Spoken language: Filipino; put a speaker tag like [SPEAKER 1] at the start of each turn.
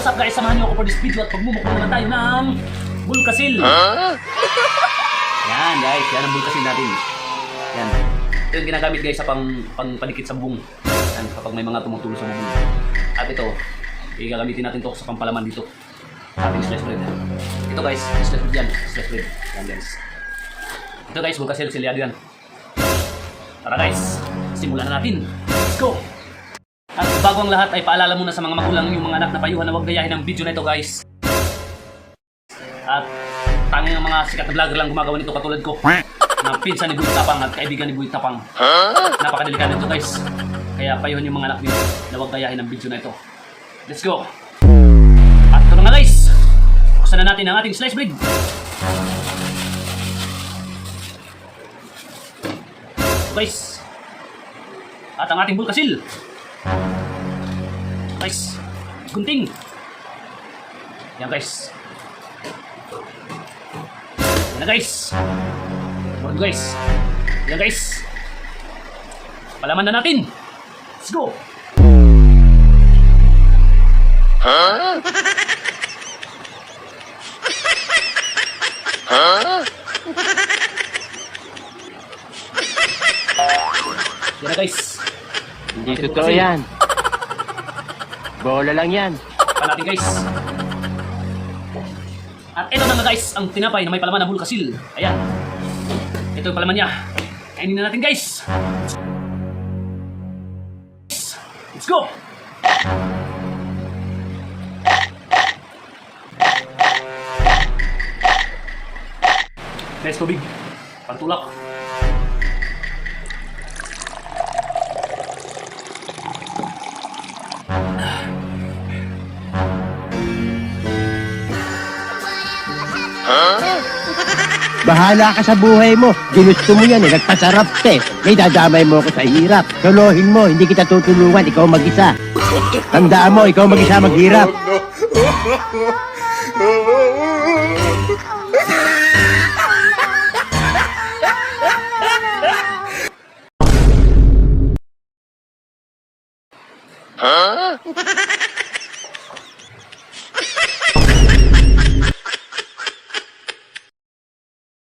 [SPEAKER 1] what's up guys? Samahan niyo ako for this video at pagmumukha naman tayo ng bulkasil. Yan guys, yan ang bulkasil natin. Yan. Ito yung ginagamit guys sa pangpadikit sa bubong. Yan, kapag may mga tumutulo sa bubong. At ito, gagamitin natin to sa pampalaman dito. Ating slice bread. Ito guys, slice bread yan. Slice bread. Yan guys. Ito guys, bulkasil, silyado yan. Tara guys, simulan na natin. Let's go! At bago ang lahat ay paalala muna sa mga magulang yung mga anak na payuhan na huwag gayahin ang video na ito guys. At tanging ang mga sikat na vlogger lang gumagawa nito katulad ko na pinsan ni Buit Tapang at kaibigan ni Buit Tapang. Napakadelikado ito guys. Kaya payuhan yung mga anak nyo na huwag gayahin ang video na ito. Let's go! At ito na guys, buksan na natin ang ating slice bread. Guys, at ang ating bulkasil. Guys, gunting. Yan guys. Yan na guys. Yan guys. Yan guys. Palaman na natin. Let's go. Huh? Huh? Yan na guys.
[SPEAKER 2] Hindi totoo yan. Bola lang yan.
[SPEAKER 1] Pa natin guys. At ito na nga guys, ang tinapay na may palaman na bulkasil. Ayan. Ito yung palaman niya. Kainin na natin guys. Let's go! Guys, tubig. Pantulak.
[SPEAKER 2] Bahala ka sa buhay mo. Ginusto mo yan eh. Nagpasarap ka eh. May dadamay mo ako sa hirap. Solohin mo. Hindi kita tutulungan. Ikaw mag-isa. Tandaan mo. Ikaw mag-isa maghirap.
[SPEAKER 3] Huh?